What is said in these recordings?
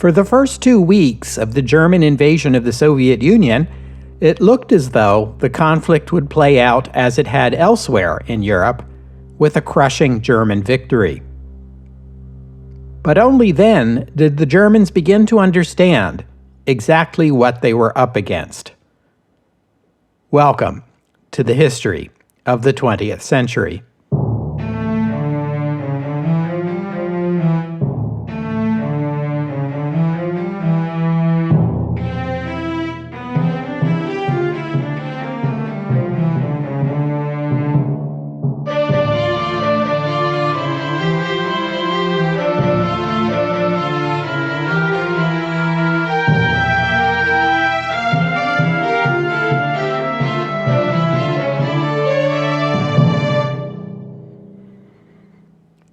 For the first 2 weeks of the German invasion of the Soviet Union, it looked as though the conflict would play out as it had elsewhere in Europe, with a crushing German victory. But only then did the Germans begin to understand exactly what they were up against. Welcome to the history of the 20th century.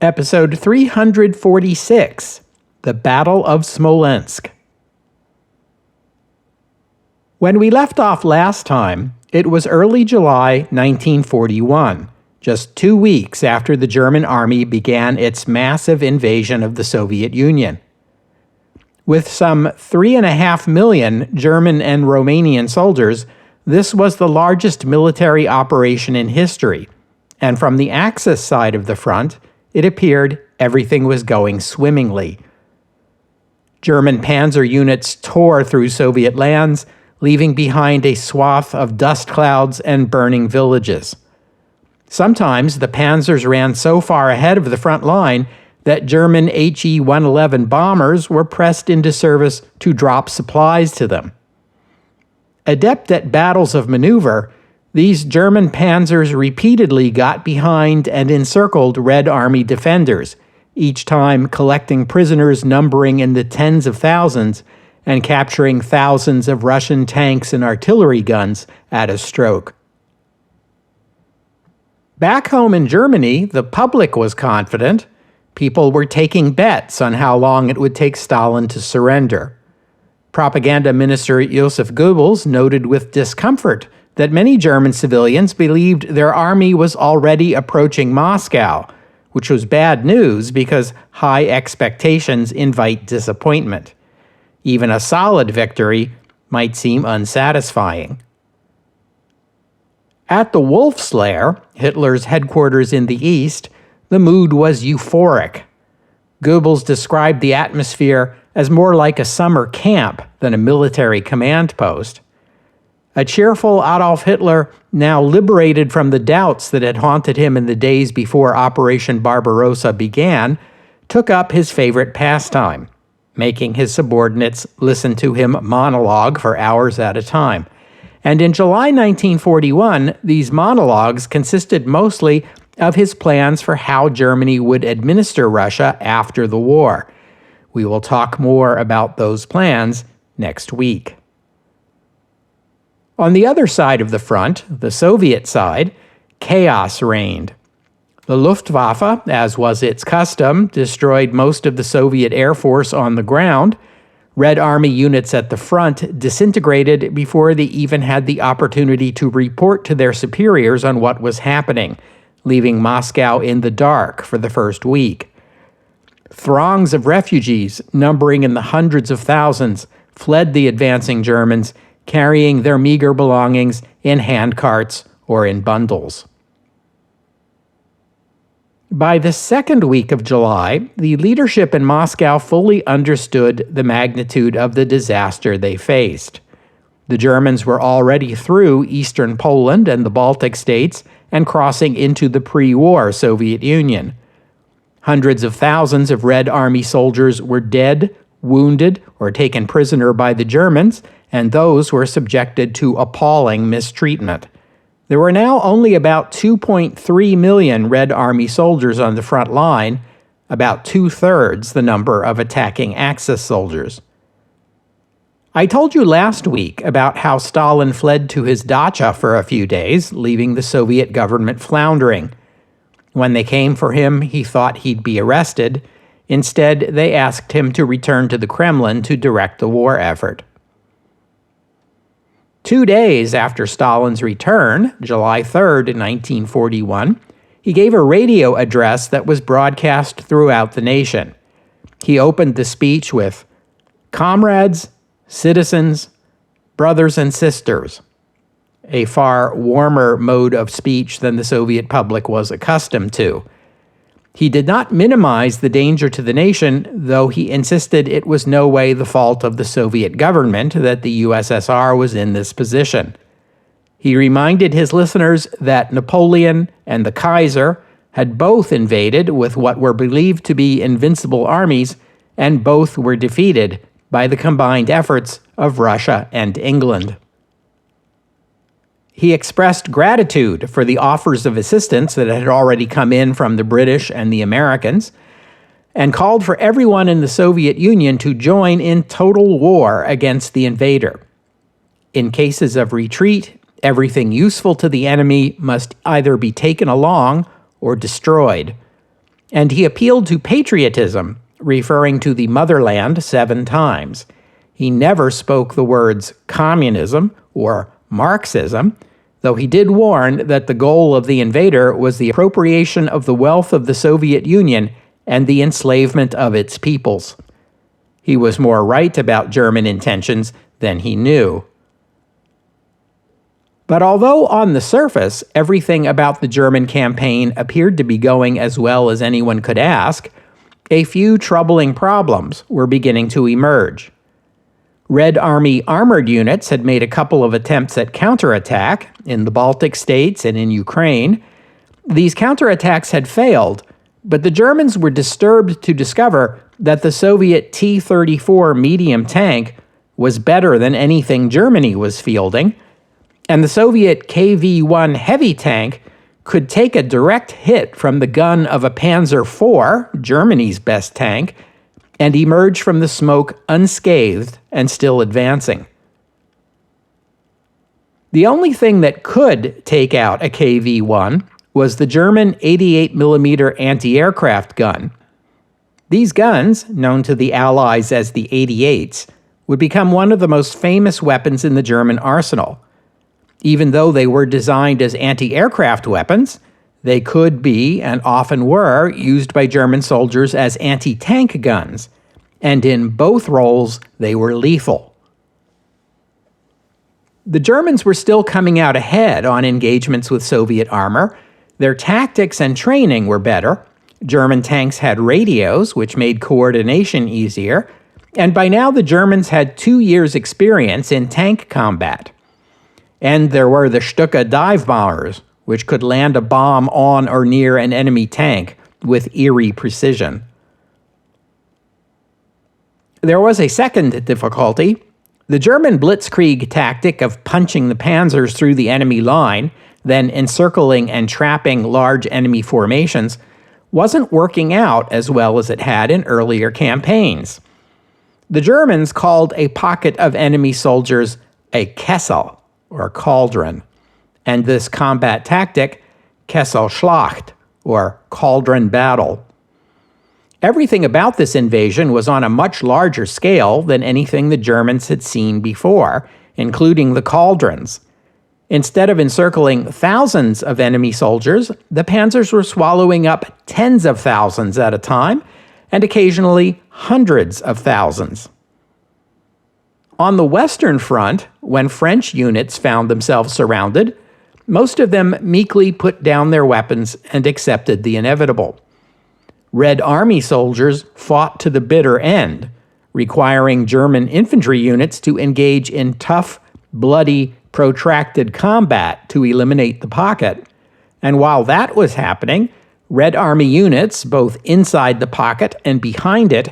Episode 346, The Battle of Smolensk. When we left off last time, it was early July 1941, just 2 weeks after the German army began its massive invasion of the Soviet Union. With some 3.5 million German and Romanian soldiers, this was the largest military operation in history, and from the Axis side of the front, it appeared everything was going swimmingly. German panzer units tore through Soviet lands, leaving behind a swath of dust clouds and burning villages. Sometimes the panzers ran so far ahead of the front line that German He-111 bombers were pressed into service to drop supplies to them. Adept at battles of maneuver, these German panzers repeatedly got behind and encircled Red Army defenders, each time collecting prisoners numbering in the tens of thousands and capturing thousands of Russian tanks and artillery guns at a stroke. Back home in Germany, the public was confident. People were taking bets on how long it would take Stalin to surrender. Propaganda Minister Joseph Goebbels noted with discomfort that many German civilians believed their army was already approaching Moscow, which was bad news because high expectations invite disappointment. Even a solid victory might seem unsatisfying. At the Wolf's Lair, Hitler's headquarters in the east, the mood was euphoric. Goebbels described the atmosphere as more like a summer camp than a military command post. A cheerful Adolf Hitler, now liberated from the doubts that had haunted him in the days before Operation Barbarossa began, took up his favorite pastime, making his subordinates listen to him monologue for hours at a time. And in July 1941, these monologues consisted mostly of his plans for how Germany would administer Russia after the war. We will talk more about those plans next week. On the other side of the front, the Soviet side, chaos reigned. The Luftwaffe, as was its custom, destroyed most of the Soviet Air Force on the ground. Red Army units at the front disintegrated before they even had the opportunity to report to their superiors on what was happening, leaving Moscow in the dark for the first week. Throngs of refugees, numbering in the hundreds of thousands, fled the advancing Germans, carrying their meager belongings in handcarts or in bundles. By the second week of July, the leadership in Moscow fully understood the magnitude of the disaster they faced. The Germans were already through eastern Poland and the Baltic states and crossing into the pre-war Soviet Union. Hundreds of thousands of Red Army soldiers were dead, wounded, or taken prisoner by the Germans, and those were subjected to appalling mistreatment. There were now only about 2.3 million Red Army soldiers on the front line, about 2/3 the number of attacking Axis soldiers. I told you last week about how Stalin fled to his dacha for a few days, leaving the Soviet government floundering. When they came for him, he thought he'd be arrested. Instead, they asked him to return to the Kremlin to direct the war effort. 2 days after Stalin's return, July 3rd, 1941, he gave a radio address that was broadcast throughout the nation. He opened the speech with, Comrades, citizens, brothers and sisters, a far warmer mode of speech than the Soviet public was accustomed to. He did not minimize the danger to the nation, though he insisted it was no way the fault of the Soviet government that the USSR was in this position. He reminded his listeners that Napoleon and the Kaiser had both invaded with what were believed to be invincible armies, and both were defeated by the combined efforts of Russia and England. He expressed gratitude for the offers of assistance that had already come in from the British and the Americans, and called for everyone in the Soviet Union to join in total war against the invader. In cases of retreat, everything useful to the enemy must either be taken along or destroyed. And he appealed to patriotism, referring to the motherland 7 times. He never spoke the words communism or Marxism, though he did warn that the goal of the invader was the appropriation of the wealth of the Soviet Union and the enslavement of its peoples. He was more right about German intentions than he knew. But although on the surface everything about the German campaign appeared to be going as well as anyone could ask, a few troubling problems were beginning to emerge. Red Army armored units had made a couple of attempts at counterattack in the Baltic states and in Ukraine. These counterattacks had failed, but the Germans were disturbed to discover that the Soviet T-34 medium tank was better than anything Germany was fielding, and the Soviet KV-1 heavy tank could take a direct hit from the gun of a Panzer IV, Germany's best tank, and emerge from the smoke unscathed and still advancing. The only thing that could take out a KV-1 was the German 88mm anti-aircraft gun. These guns, known to the Allies as the 88s, would become one of the most famous weapons in the German arsenal. Even though they were designed as anti-aircraft weapons, they could be, and often were, used by German soldiers as anti-tank guns, and in both roles they were lethal. The Germans were still coming out ahead on engagements with Soviet armor. Their tactics and training were better. German tanks had radios, which made coordination easier, and by now the Germans had 2 years' experience in tank combat. And there were the Stuka dive bombers, which could land a bomb on or near an enemy tank with eerie precision. There was a second difficulty. The German blitzkrieg tactic of punching the panzers through the enemy line, then encircling and trapping large enemy formations, wasn't working out as well as it had in earlier campaigns. The Germans called a pocket of enemy soldiers a Kessel, or cauldron, and this combat tactic, Kesselschlacht, or cauldron battle. Everything about this invasion was on a much larger scale than anything the Germans had seen before, including the cauldrons. Instead of encircling thousands of enemy soldiers, the panzers were swallowing up tens of thousands at a time, and occasionally hundreds of thousands. On the Western Front, when French units found themselves surrounded, most of them meekly put down their weapons and accepted the inevitable. Red Army soldiers fought to the bitter end, requiring German infantry units to engage in tough, bloody, protracted combat to eliminate the pocket. And while that was happening, Red Army units, both inside the pocket and behind it,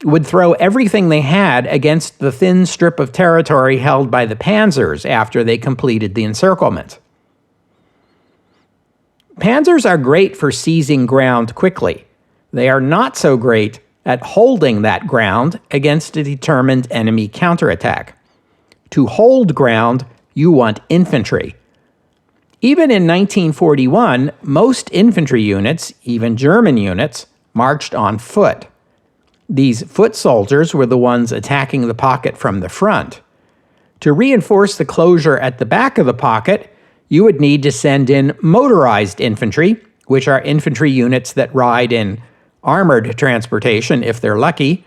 would throw everything they had against the thin strip of territory held by the panzers after they completed the encirclement. Panzers are great for seizing ground quickly. They are not so great at holding that ground against a determined enemy counterattack. To hold ground, you want infantry. Even in 1941, most infantry units, even German units, marched on foot. These foot soldiers were the ones attacking the pocket from the front. To reinforce the closure at the back of the pocket, you would need to send in motorized infantry, which are infantry units that ride in armored transportation if they're lucky.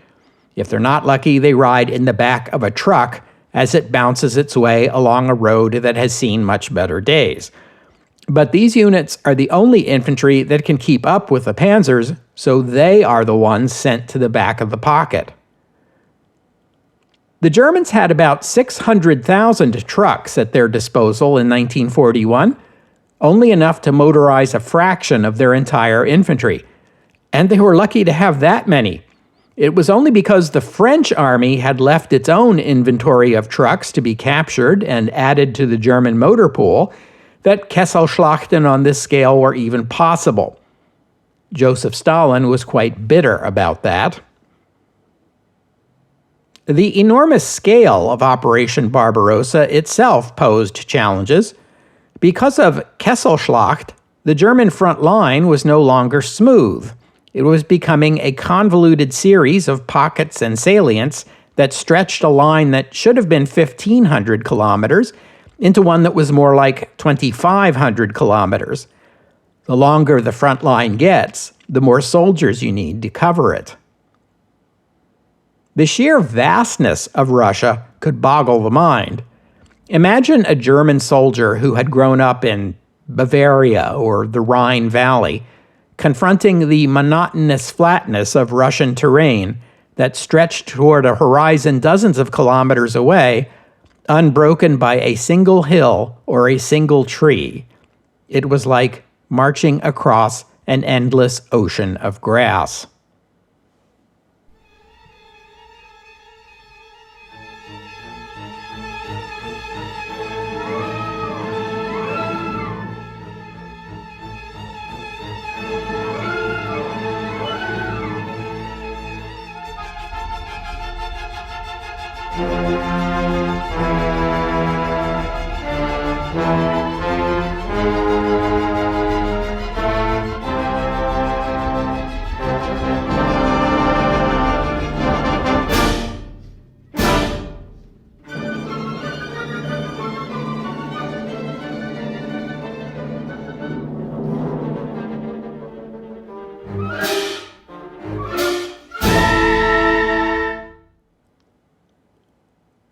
If they're not lucky, they ride in the back of a truck as it bounces its way along a road that has seen much better days. But these units are the only infantry that can keep up with the panzers, so they are the ones sent to the back of the pocket. The Germans had about 600,000 trucks at their disposal in 1941, only enough to motorize a fraction of their entire infantry. And they were lucky to have that many. It was only because the French army had left its own inventory of trucks to be captured and added to the German motor pool that Kesselschlachten on this scale were even possible. Joseph Stalin was quite bitter about that. The enormous scale of Operation Barbarossa itself posed challenges. Because of Kesselschlacht, the German front line was no longer smooth. It was becoming a convoluted series of pockets and salients that stretched a line that should have been 1,500 kilometers into one that was more like 2,500 kilometers. The longer the front line gets, the more soldiers you need to cover it. The sheer vastness of Russia could boggle the mind. Imagine a German soldier who had grown up in Bavaria or the Rhine Valley, confronting the monotonous flatness of Russian terrain that stretched toward a horizon dozens of kilometers away, unbroken by a single hill or a single tree. It was like marching across an endless ocean of grass.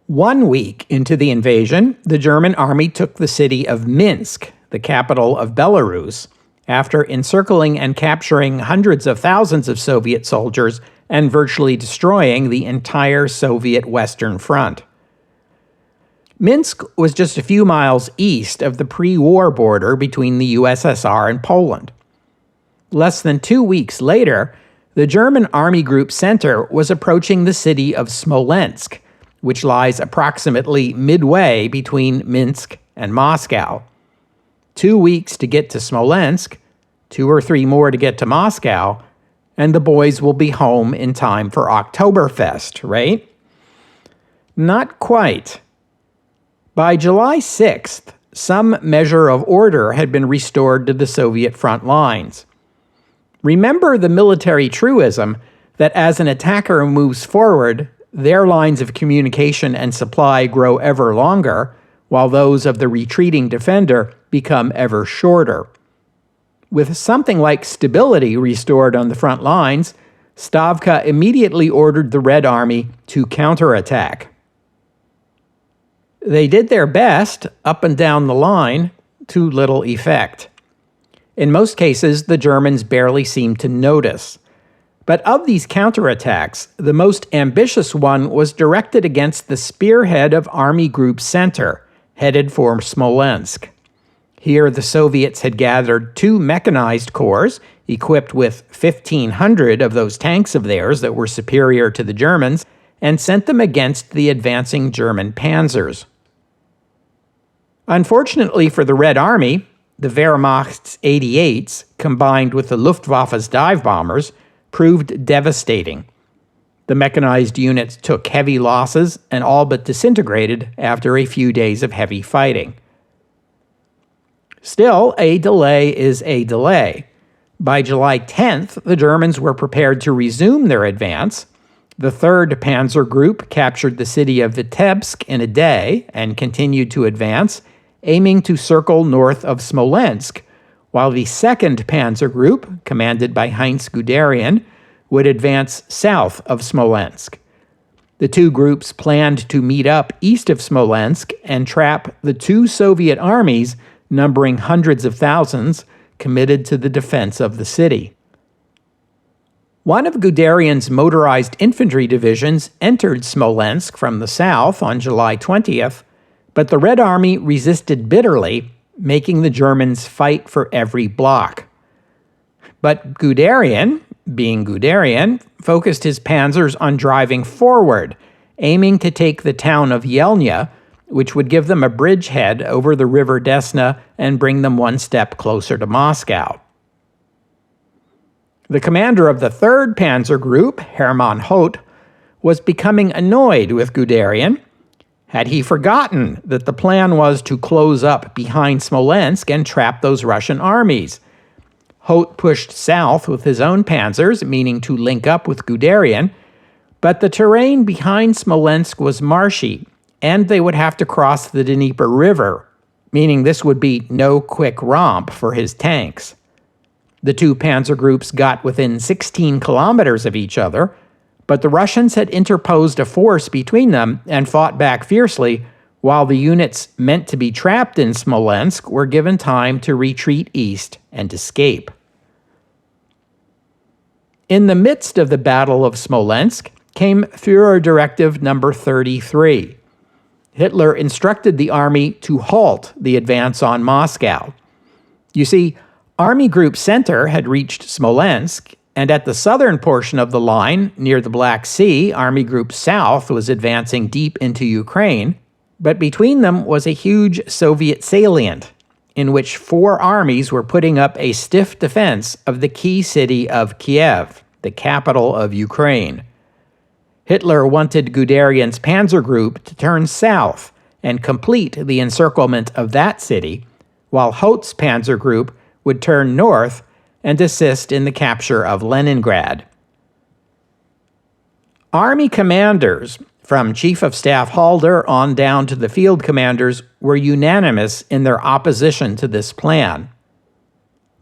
One week into the invasion, the German army took the city of Minsk, the capital of Belarus, after encircling and capturing hundreds of thousands of Soviet soldiers and virtually destroying the entire Soviet Western Front. Minsk was just a few miles east of the pre-war border between the USSR and Poland. Less than 2 weeks later, the German Army Group Center was approaching the city of Smolensk, which lies approximately midway between Minsk and Moscow. 2 weeks to get to Smolensk, 2 or 3 more to get to Moscow, and the boys will be home in time for Oktoberfest, right? Not quite. By July 6th, some measure of order had been restored to the Soviet front lines. Remember the military truism that as an attacker moves forward, their lines of communication and supply grow ever longer, while those of the retreating defender become ever shorter. With something like stability restored on the front lines, Stavka immediately ordered the Red Army to counterattack. They did their best up and down the line, to little effect. In most cases, the Germans barely seemed to notice. But of these counterattacks, the most ambitious one was directed against the spearhead of Army Group Center, headed for Smolensk. Here, the Soviets had gathered 2 mechanized corps, equipped with 1,500 of those tanks of theirs that were superior to the Germans, and sent them against the advancing German panzers. Unfortunately for the Red Army, the Wehrmacht's 88s, combined with the Luftwaffe's dive bombers, proved devastating. The mechanized units took heavy losses and all but disintegrated after a few days of heavy fighting. Still, a delay is a delay. By July 10th, the Germans were prepared to resume their advance. The 3rd Panzer Group captured the city of Vitebsk in a day and continued to advance, aiming to circle north of Smolensk, while the 2nd Panzer Group, commanded by Heinz Guderian, would advance south of Smolensk. The two groups planned to meet up east of Smolensk and trap the two Soviet armies, numbering hundreds of thousands, committed to the defense of the city. One of Guderian's motorized infantry divisions entered Smolensk from the south on July 20th, but the Red Army resisted bitterly, making the Germans fight for every block. But Guderian, being Guderian, focused his panzers on driving forward, aiming to take the town of Yelnya, which would give them a bridgehead over the river Desna and bring them one step closer to Moscow. The commander of the 3rd Panzer Group, Hermann Hoth, was becoming annoyed with Guderian. Had he forgotten that the plan was to close up behind Smolensk and trap those Russian armies? Hoth pushed south with his own panzers, meaning to link up with Guderian, but the terrain behind Smolensk was marshy, and they would have to cross the Dnieper River, meaning this would be no quick romp for his tanks. The two panzer groups got within 16 kilometers of each other, but the Russians had interposed a force between them and fought back fiercely, while the units meant to be trapped in Smolensk were given time to retreat east and escape. In the midst of the Battle of Smolensk came Führer Directive Number 33. Hitler instructed the army to halt the advance on Moscow. You see, Army Group Center had reached Smolensk, and at the southern portion of the line, near the Black Sea, Army Group South was advancing deep into Ukraine, but between them was a huge Soviet salient, in which 4 armies were putting up a stiff defense of the key city of Kiev, the capital of Ukraine. Hitler wanted Guderian's panzer group to turn south and complete the encirclement of that city, while Hoth's panzer group would turn north and assist in the capture of Leningrad. Army commanders, from Chief of Staff Halder on down to the field commanders, were unanimous in their opposition to this plan.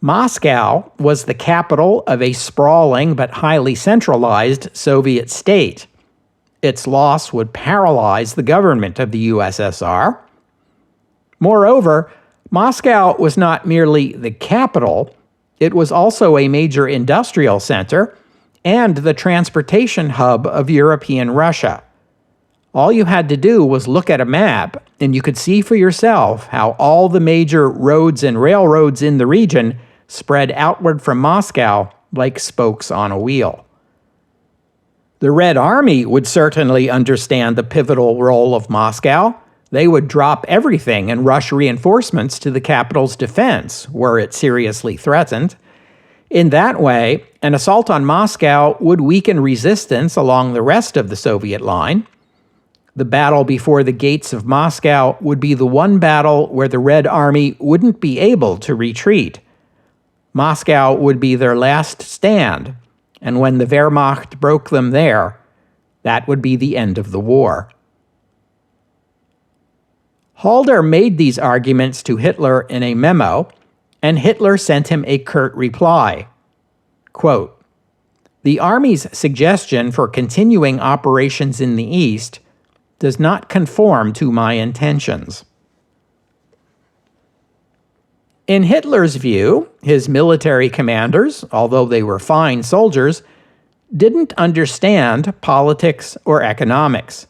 Moscow was the capital of a sprawling but highly centralized Soviet state. Its loss would paralyze the government of the USSR. Moreover, Moscow was not merely the capital, it was also a major industrial center and the transportation hub of European Russia. All you had to do was look at a map, and you could see for yourself how all the major roads and railroads in the region spread outward from Moscow like spokes on a wheel. The Red Army would certainly understand the pivotal role of Moscow. They would drop everything and rush reinforcements to the capital's defense, were it seriously threatened. In that way, an assault on Moscow would weaken resistance along the rest of the Soviet line. The battle before the gates of Moscow would be the one battle where the Red Army wouldn't be able to retreat. Moscow would be their last stand, and when the Wehrmacht broke them there, that would be the end of the war. Halder made these arguments to Hitler in a memo, and Hitler sent him a curt reply. Quote, "The Army's suggestion for continuing operations in the East does not conform to my intentions." In Hitler's view, his military commanders, although they were fine soldiers, didn't understand politics or economics.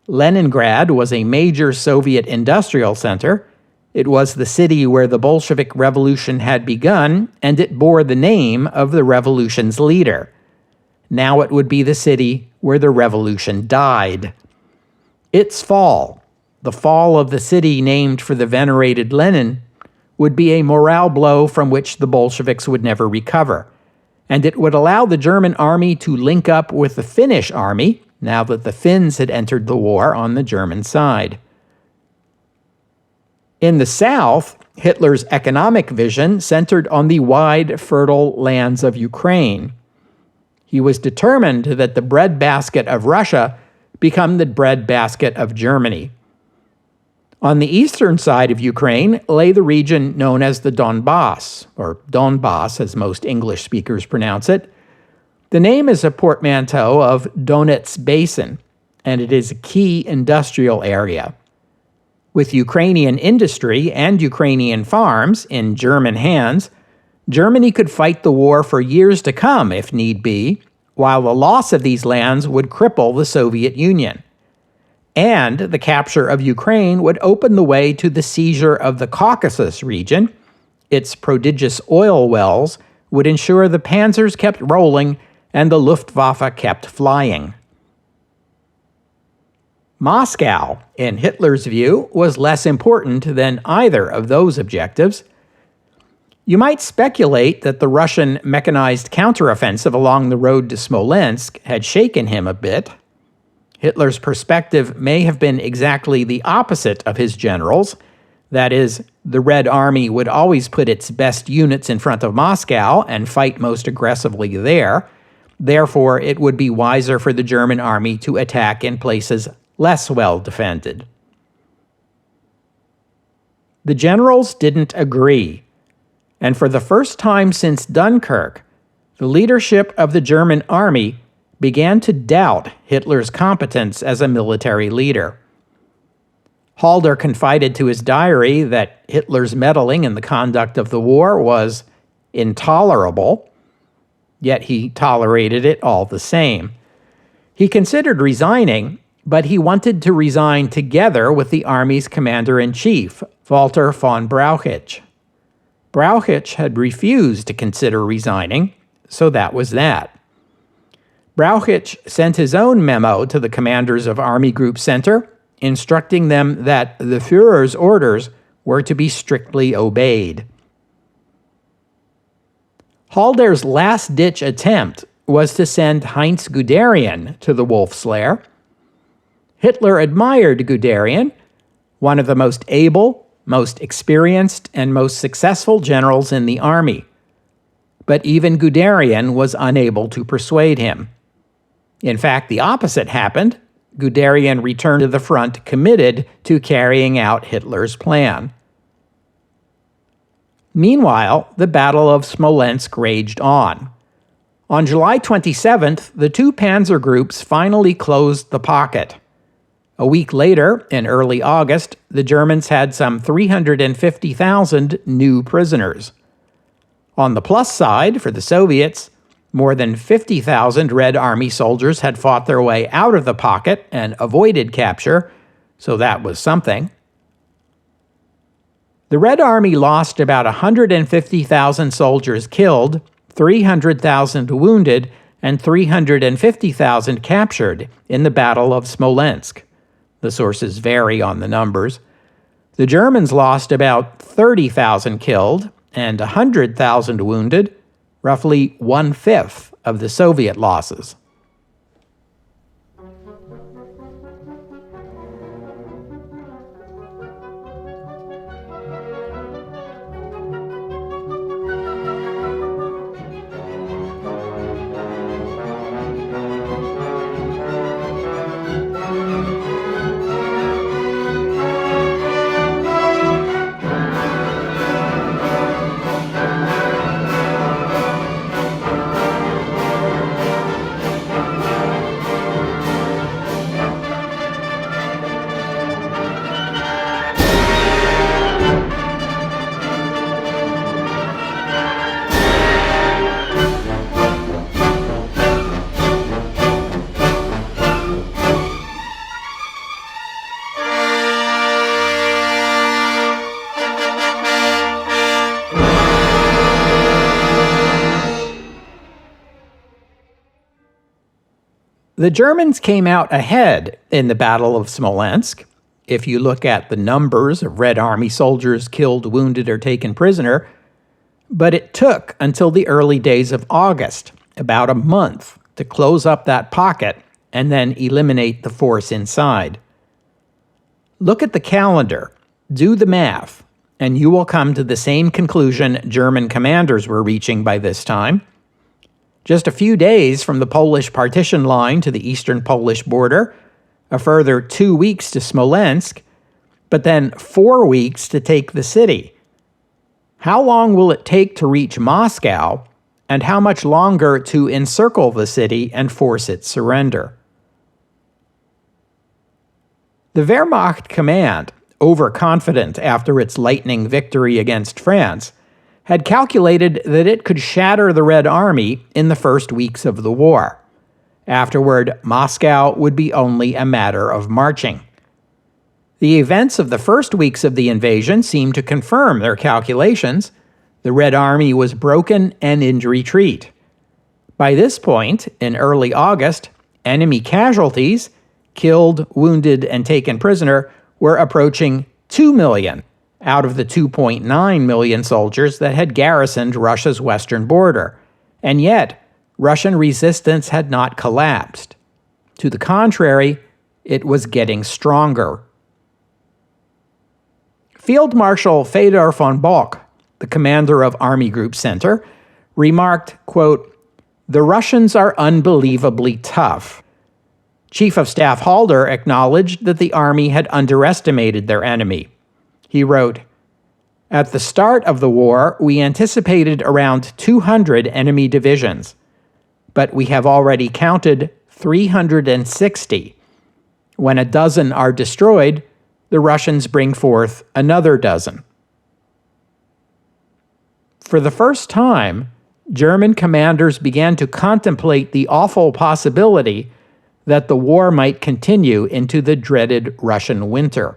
Leningrad was a major Soviet industrial center. It was the city where the Bolshevik Revolution had begun, and it bore the name of the revolution's leader. Now it would be the city where the revolution died. Its fall, the fall of the city named for the venerated Lenin, would be a morale blow from which the Bolsheviks would never recover, and it would allow the German army to link up with the Finnish army, now that the Finns had entered the war on the German side. In the south, Hitler's economic vision centered on the wide, fertile lands of Ukraine. He was determined that the breadbasket of Russia become the breadbasket of Germany. On the eastern side of Ukraine lay the region known as the Donbass, or Donbass as most English speakers pronounce it. The name is a portmanteau of Donets Basin, and it is a key industrial area. With Ukrainian industry and Ukrainian farms in German hands, Germany could fight the war for years to come if need be, while the loss of these lands would cripple the Soviet Union. And the capture of Ukraine would open the way to the seizure of the Caucasus region. Its prodigious oil wells would ensure the panzers kept rolling and the Luftwaffe kept flying. Moscow, in Hitler's view, was less important than either of those objectives. You might speculate that the Russian mechanized counteroffensive along the road to Smolensk had shaken him a bit. Hitler's perspective may have been exactly the opposite of his generals. That is, the Red Army would always put its best units in front of Moscow and fight most aggressively there. Therefore, it would be wiser for the German army to attack in places less well defended. The generals didn't agree, and for the first time since Dunkirk, the leadership of the German army began to doubt Hitler's competence as a military leader. Halder confided to his diary that Hitler's meddling in the conduct of the war was intolerable, yet he tolerated it all the same. He considered resigning, but he wanted to resign together with the army's commander-in-chief, Walter von Brauchitsch. Brauchitsch had refused to consider resigning, so that was that. Brauchitsch sent his own memo to the commanders of Army Group Center, instructing them that the Führer's orders were to be strictly obeyed. Halder's last-ditch attempt was to send Heinz Guderian to the Wolf's Lair. Hitler admired Guderian, one of the most able, most experienced, and most successful generals in the army. But even Guderian was unable to persuade him. In fact, the opposite happened. Guderian returned to the front committed to carrying out Hitler's plan. Meanwhile, the Battle of Smolensk raged on. On July 27th, the two panzer groups finally closed the pocket. A week later, in early August, the Germans had some 350,000 new prisoners. On the plus side, for the Soviets, more than 50,000 Red Army soldiers had fought their way out of the pocket and avoided capture, so that was something. The Red Army lost about 150,000 soldiers killed, 300,000 wounded, and 350,000 captured in the Battle of Smolensk. The sources vary on the numbers. The Germans lost about 30,000 killed and 100,000 wounded, roughly 1/5 of the Soviet losses. The Germans came out ahead in the Battle of Smolensk. If you look at the numbers of Red Army soldiers killed, wounded, or taken prisoner, but it took until the early days of August, about a month, to close up that pocket and then eliminate the force inside. Look at the calendar, do the math, and you will come to the same conclusion German commanders were reaching by this time. Just a few days from the Polish partition line to the eastern Polish border, a further 2 weeks to Smolensk, but then 4 weeks to take the city. How long will it take to reach Moscow, and how much longer to encircle the city and force its surrender? The Wehrmacht command, overconfident after its lightning victory against France, had calculated that it could shatter the Red Army in the first weeks of the war. Afterward, Moscow would be only a matter of marching. The events of the first weeks of the invasion seemed to confirm their calculations. The Red Army was broken and in retreat. By this point, in early August, enemy casualties, killed, wounded, and taken prisoner, were approaching 2 million out of the 2.9 million soldiers that had garrisoned Russia's western border. And yet, Russian resistance had not collapsed. To the contrary, it was getting stronger. Field Marshal Fedor von Bock, the commander of Army Group Center, remarked, quote, "The Russians are unbelievably tough." Chief of Staff Halder acknowledged that the army had underestimated their enemy. He wrote, "At the start of the war, we anticipated around 200 enemy divisions, but we have already counted 360. When a dozen are destroyed, the Russians bring forth another dozen." For the first time, German commanders began to contemplate the awful possibility that the war might continue into the dreaded Russian winter.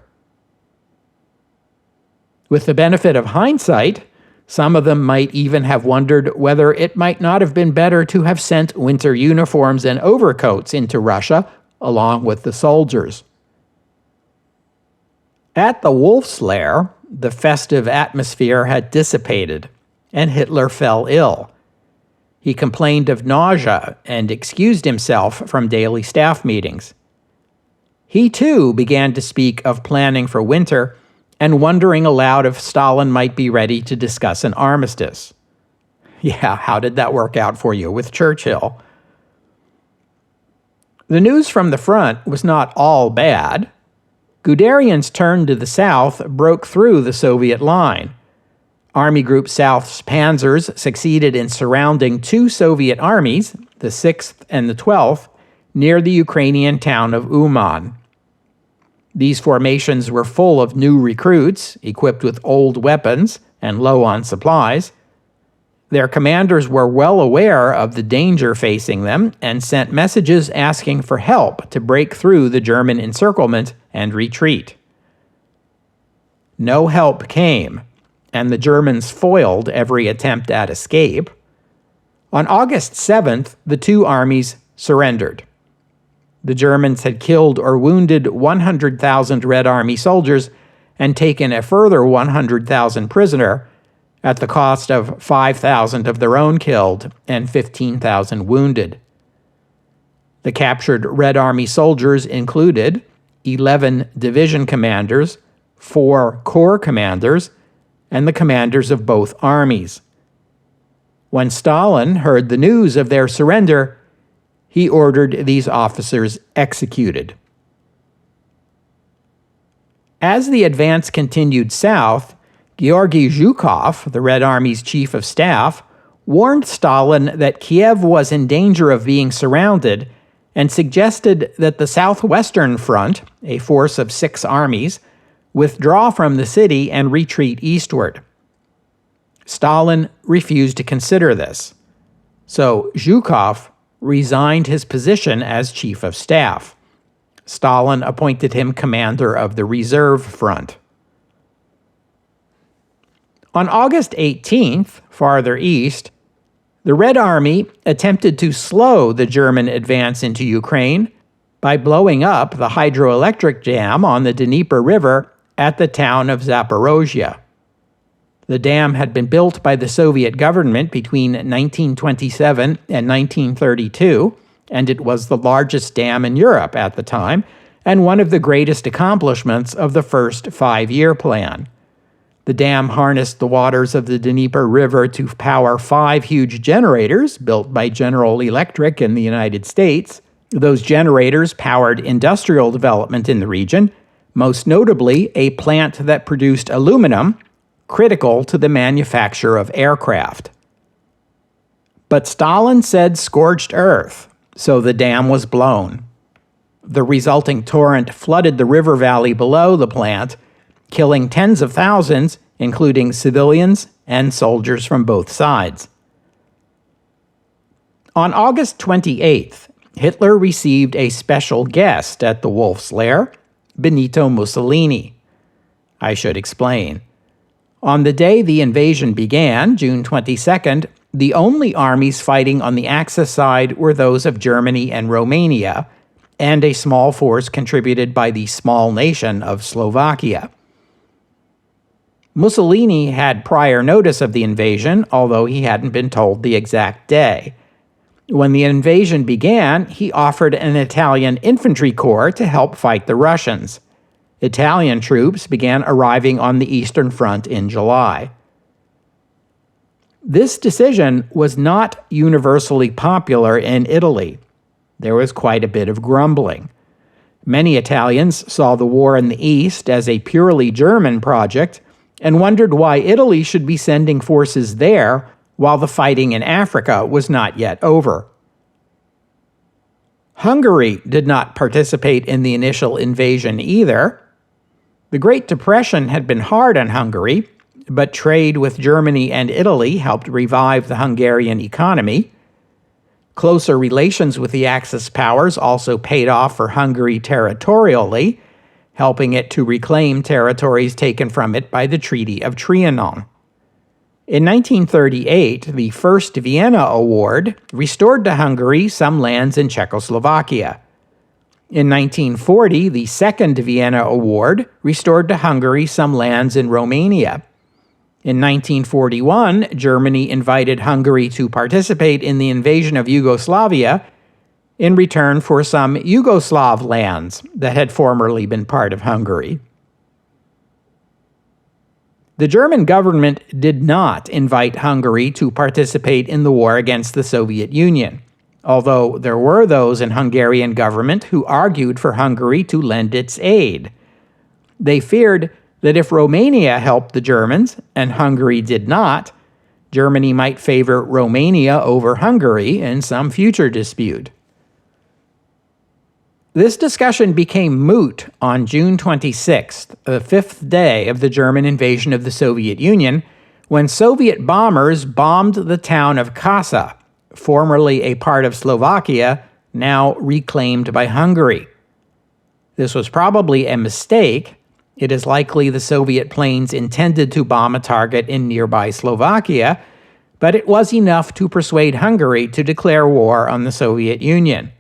With the benefit of hindsight, some of them might even have wondered whether it might not have been better to have sent winter uniforms and overcoats into Russia along with the soldiers. At the Wolf's Lair, the festive atmosphere had dissipated, and Hitler fell ill. He complained of nausea and excused himself from daily staff meetings. He too began to speak of planning for winter and wondering aloud if Stalin might be ready to discuss an armistice. Yeah, how did that work out for you with Churchill? The news from the front was not all bad. Guderian's turn to the south broke through the Soviet line. Army Group South's panzers succeeded in surrounding two Soviet armies, the 6th and the 12th, near the Ukrainian town of Uman. These formations were full of new recruits, equipped with old weapons and low on supplies. Their commanders were well aware of the danger facing them and sent messages asking for help to break through the German encirclement and retreat. No help came, and the Germans foiled every attempt at escape. On August 7th, the two armies surrendered. The Germans had killed or wounded 100,000 Red Army soldiers and taken a further 100,000 prisoner, at the cost of 5,000 of their own killed and 15,000 wounded. The captured Red Army soldiers included 11 division commanders, 4 corps commanders, and the commanders of both armies. When Stalin heard the news of their surrender, he ordered these officers executed. As the advance continued south, Georgy Zhukov, the Red Army's chief of staff, warned Stalin that Kiev was in danger of being surrounded and suggested that the Southwestern Front, a force of 6 armies, withdraw from the city and retreat eastward. Stalin refused to consider this, so Zhukov resigned his position as chief of staff. Stalin appointed him commander of the Reserve Front. On August 18th, farther east, the Red Army attempted to slow the German advance into Ukraine by blowing up the hydroelectric dam on the Dnieper River at the town of Zaporozhye. The dam had been built by the Soviet government between 1927 and 1932, and it was the largest dam in Europe at the time, and one of the greatest accomplishments of the first 5-year plan. The dam harnessed the waters of the Dnieper River to power 5 huge generators built by General Electric in the United States. Those generators powered industrial development in the region, most notably a plant that produced aluminum, critical to the manufacture of aircraft. But Stalin said scorched earth, so the dam was blown. The resulting torrent flooded the river valley below the plant, killing tens of thousands, including civilians and soldiers from both sides. On August 28th, Hitler received a special guest at the Wolf's Lair, Benito Mussolini. I should explain. On the day the invasion began, June 22nd, the only armies fighting on the Axis side were those of Germany and Romania, and a small force contributed by the small nation of Slovakia. Mussolini had prior notice of the invasion, although he hadn't been told the exact day. When the invasion began, he offered an Italian infantry corps to help fight the Russians. Italian troops began arriving on the Eastern Front in July. This decision was not universally popular in Italy. There was quite a bit of grumbling. Many Italians saw the war in the East as a purely German project and wondered why Italy should be sending forces there while the fighting in Africa was not yet over. Hungary did not participate in the initial invasion either. The Great Depression had been hard on Hungary, but trade with Germany and Italy helped revive the Hungarian economy. Closer relations with the Axis powers also paid off for Hungary territorially, helping it to reclaim territories taken from it by the Treaty of Trianon. In 1938, the First Vienna Award restored to Hungary some lands in Czechoslovakia. In 1940, the Second Vienna Award restored to Hungary some lands in Romania. In 1941, Germany invited Hungary to participate in the invasion of Yugoslavia in return for some Yugoslav lands that had formerly been part of Hungary. The German government did not invite Hungary to participate in the war against the Soviet Union, although there were those in Hungarian government who argued for Hungary to lend its aid. They feared that if Romania helped the Germans and Hungary did not, Germany might favor Romania over Hungary in some future dispute. This discussion became moot on June 26th, the fifth day of the German invasion of the Soviet Union, when Soviet bombers bombed the town of Kassa, formerly a part of Slovakia, now reclaimed by Hungary. This was probably a mistake. It is likely the Soviet planes intended to bomb a target in nearby Slovakia, but it was enough to persuade Hungary to declare war on the Soviet Union.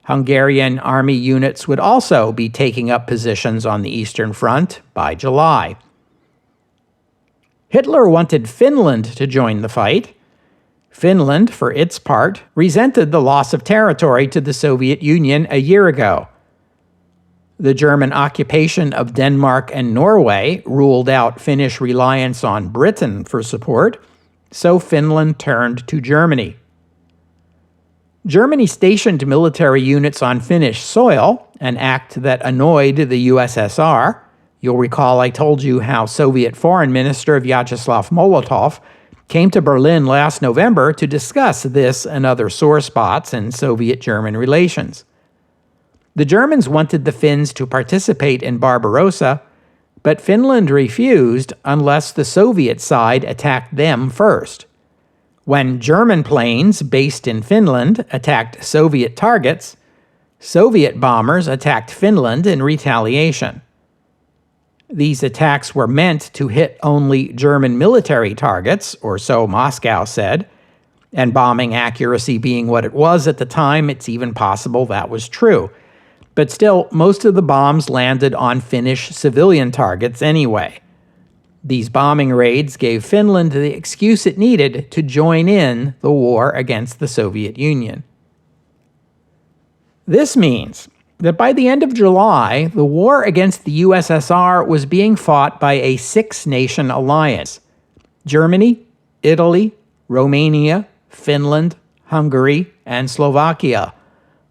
Hungarian army units would also be taking up positions on the Eastern Front by July. Hitler wanted Finland to join the fight. Finland, for its part, resented the loss of territory to the Soviet Union a year ago. The German occupation of Denmark and Norway ruled out Finnish reliance on Britain for support, so Finland turned to Germany. Germany stationed military units on Finnish soil, an act that annoyed the USSR. You'll recall I told you how Soviet Foreign Minister Vyacheslav Molotov came to Berlin last November to discuss this and other sore spots in Soviet-German relations. The Germans wanted the Finns to participate in Barbarossa, but Finland refused unless the Soviet side attacked them first. When German planes based in Finland attacked Soviet targets, Soviet bombers attacked Finland in retaliation. These attacks were meant to hit only German military targets, or so Moscow said, and bombing accuracy being what it was at the time, it's even possible that was true. But still, most of the bombs landed on Finnish civilian targets anyway. These bombing raids gave Finland the excuse it needed to join in the war against the Soviet Union. This means that by the end of July, the war against the USSR was being fought by a six-nation alliance: Germany, Italy, Romania, Finland, Hungary, and Slovakia,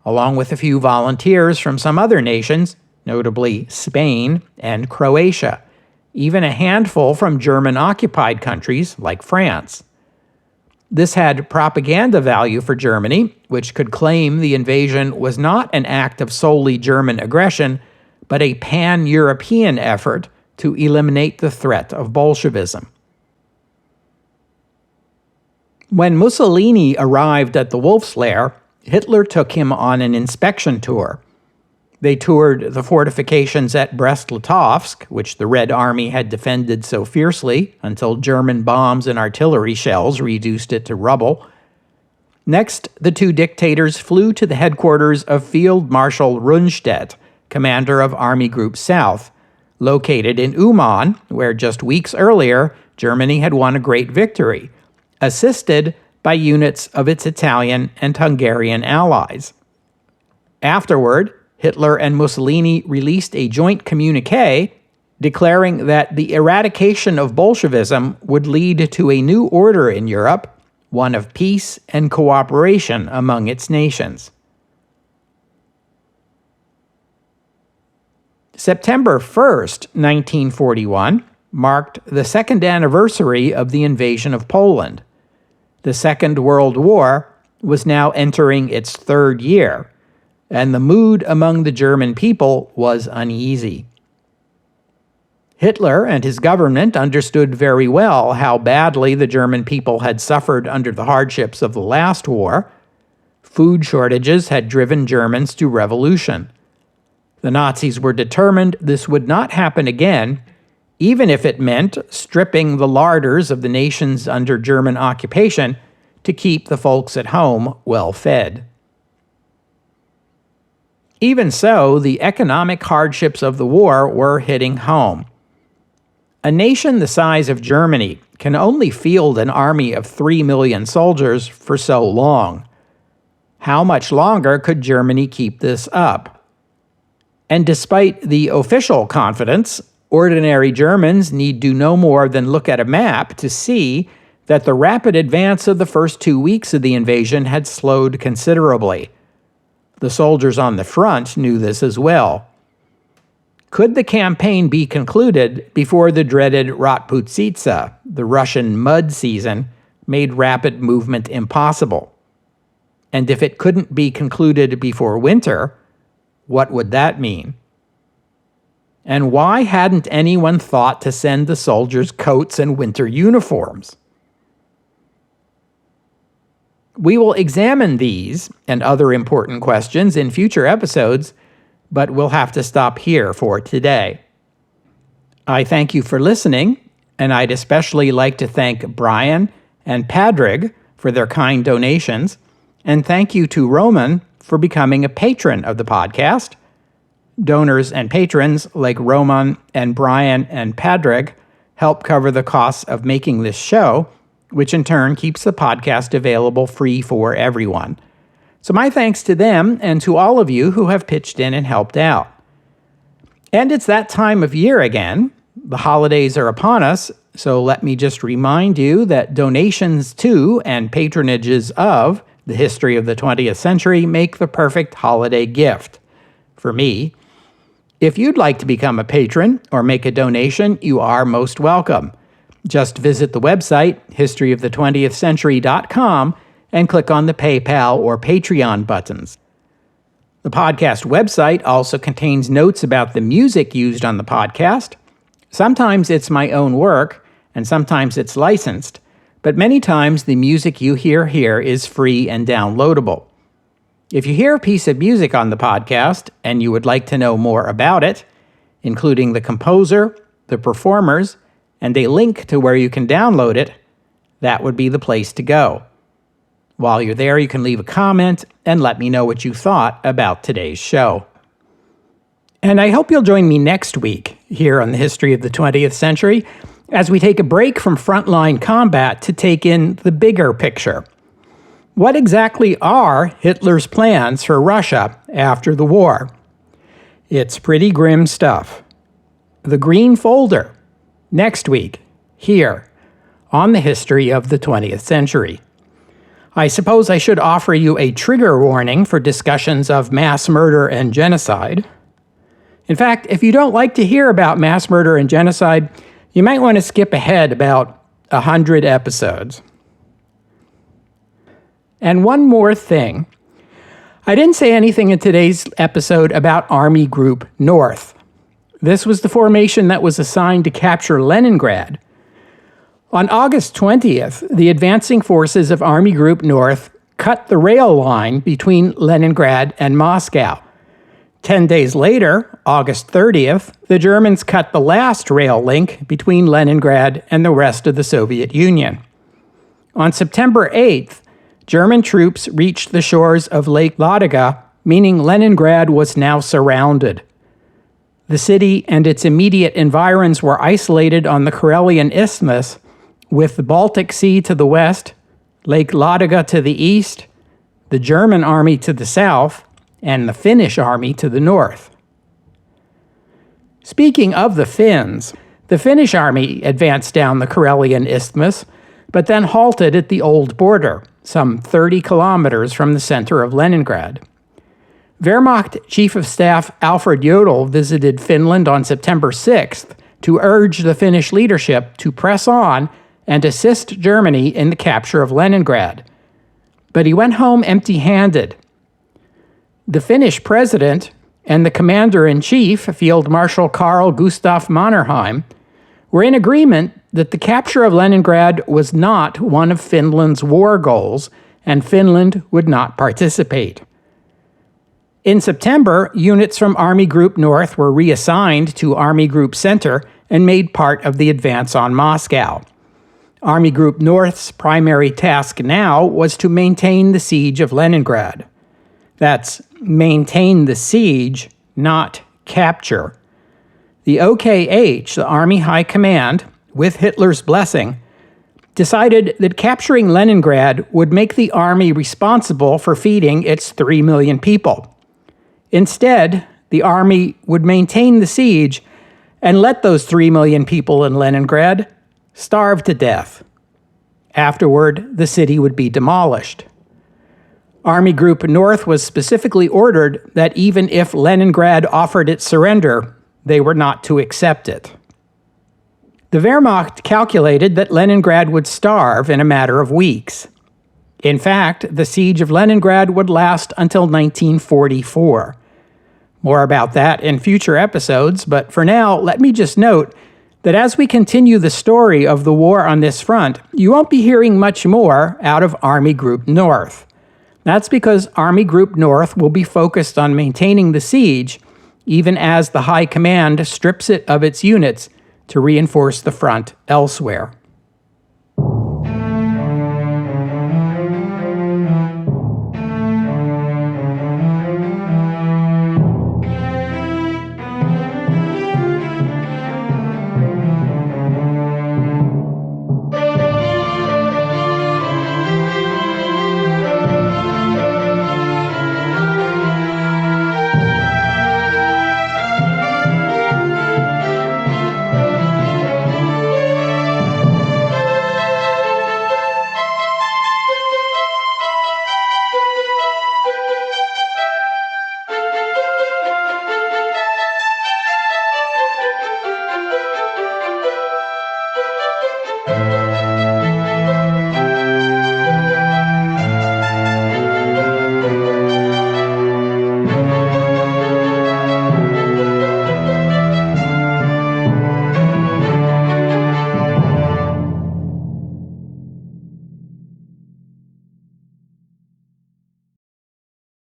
along with a few volunteers from some other nations, notably Spain and Croatia, even a handful from German-occupied countries like France. This had propaganda value for Germany, which could claim the invasion was not an act of solely German aggression, but a pan-European effort to eliminate the threat of Bolshevism. When Mussolini arrived at the Wolf's Lair, Hitler took him on an inspection tour. They toured the fortifications at Brest-Litovsk, which the Red Army had defended so fiercely until German bombs and artillery shells reduced it to rubble. Next, the two dictators flew to the headquarters of Field Marshal Rundstedt, commander of Army Group South, located in Uman, where just weeks earlier Germany had won a great victory, assisted by units of its Italian and Hungarian allies. Afterward, Hitler and Mussolini released a joint communiqué declaring that the eradication of Bolshevism would lead to a new order in Europe, one of peace and cooperation among its nations. September 1st, 1941, marked the second anniversary of the invasion of Poland. The Second World War was now entering its third year, and the mood among the German people was uneasy. Hitler and his government understood very well how badly the German people had suffered under the hardships of the last war. Food shortages had driven Germans to revolution. The Nazis were determined this would not happen again, even if it meant stripping the larders of the nations under German occupation to keep the folks at home well fed. Even so, the economic hardships of the war were hitting home. A nation the size of Germany can only field an army of 3 million soldiers for so long. How much longer could Germany keep this up? And despite the official confidence, ordinary Germans need do no more than look at a map to see that the rapid advance of the first 2 weeks of the invasion had slowed considerably. The soldiers on the front knew this as well. Could the campaign be concluded before the dreaded Ratputsitsa, the Russian mud season, made rapid movement impossible? And if it couldn't be concluded before winter, what would that mean? And why hadn't anyone thought to send the soldiers coats and winter uniforms? We will examine these and other important questions in future episodes, but we'll have to stop here for today. I thank you for listening, and I'd especially like to thank Brian and Padraig for their kind donations, and thank you to Roman for becoming a patron of the podcast. Donors and patrons like Roman and Brian and Padraig help cover the costs of making this show, which in turn keeps the podcast available free for everyone. So my thanks to them and to all of you who have pitched in and helped out. And it's that time of year again. The holidays are upon us, so let me just remind you that donations to and patronages of the history of the 20th century make the perfect holiday gift. For me, if you'd like to become a patron or make a donation, you are most welcome. Just visit the website, historyofthe20thcentury.com, and click on the PayPal or Patreon buttons. The podcast website also contains notes about the music used on the podcast. Sometimes it's my own work, and sometimes it's licensed, but many times the music you hear here is free and downloadable. If you hear a piece of music on the podcast and you would like to know more about it, including the composer, the performers, and a link to where you can download it, that would be the place to go. While you're there, you can leave a comment and let me know what you thought about today's show. And I hope you'll join me next week here on the History of the 20th Century as we take a break from frontline combat to take in the bigger picture. What exactly are Hitler's plans for Russia after the war? It's pretty grim stuff. The Green Folder, next week, here, on the History of the 20th Century. I suppose I should offer you a trigger warning for discussions of mass murder and genocide. In fact, if you don't like to hear about mass murder and genocide, you might want to skip ahead about 100 episodes. And one more thing. I didn't say anything in today's episode about Army Group North. This was the formation that was assigned to capture Leningrad. On August 20th, the advancing forces of Army Group North cut the rail line between Leningrad and Moscow. 10 days later, August 30th, the Germans cut the last rail link between Leningrad and the rest of the Soviet Union. On September 8th, German troops reached the shores of Lake Ladoga, meaning Leningrad was now surrounded. The city and its immediate environs were isolated on the Karelian Isthmus, with the Baltic Sea to the west, Lake Ladoga to the east, the German army to the south, and the Finnish army to the north. Speaking of the Finns, the Finnish army advanced down the Karelian Isthmus, but then halted at the old border, some 30 kilometers from the center of Leningrad. Wehrmacht Chief of Staff Alfred Jodl visited Finland on September 6th to urge the Finnish leadership to press on and assist Germany in the capture of Leningrad. But he went home empty-handed. The Finnish president and the commander-in-chief, Field Marshal Carl Gustaf Mannerheim, were in agreement that the capture of Leningrad was not one of Finland's war goals, and Finland would not participate. In September, units from Army Group North were reassigned to Army Group Center and made part of the advance on Moscow. Army Group North's primary task now was to maintain the siege of Leningrad. That's maintain the siege, not capture. The OKH, the Army High Command, with Hitler's blessing, decided that capturing Leningrad would make the army responsible for feeding its 3 million people. Instead, the army would maintain the siege and let those 3 million people in Leningrad starve to death. Afterward, the city would be demolished. Army Group North was specifically ordered that even if Leningrad offered its surrender, they were not to accept it. The Wehrmacht calculated that Leningrad would starve in a matter of weeks. In fact, the siege of Leningrad would last until 1944. More about that in future episodes, but for now, let me just note that as we continue the story of the war on this front, you won't be hearing much more out of Army Group North. That's because Army Group North will be focused on maintaining the siege, even as the High Command strips it of its units to reinforce the front elsewhere.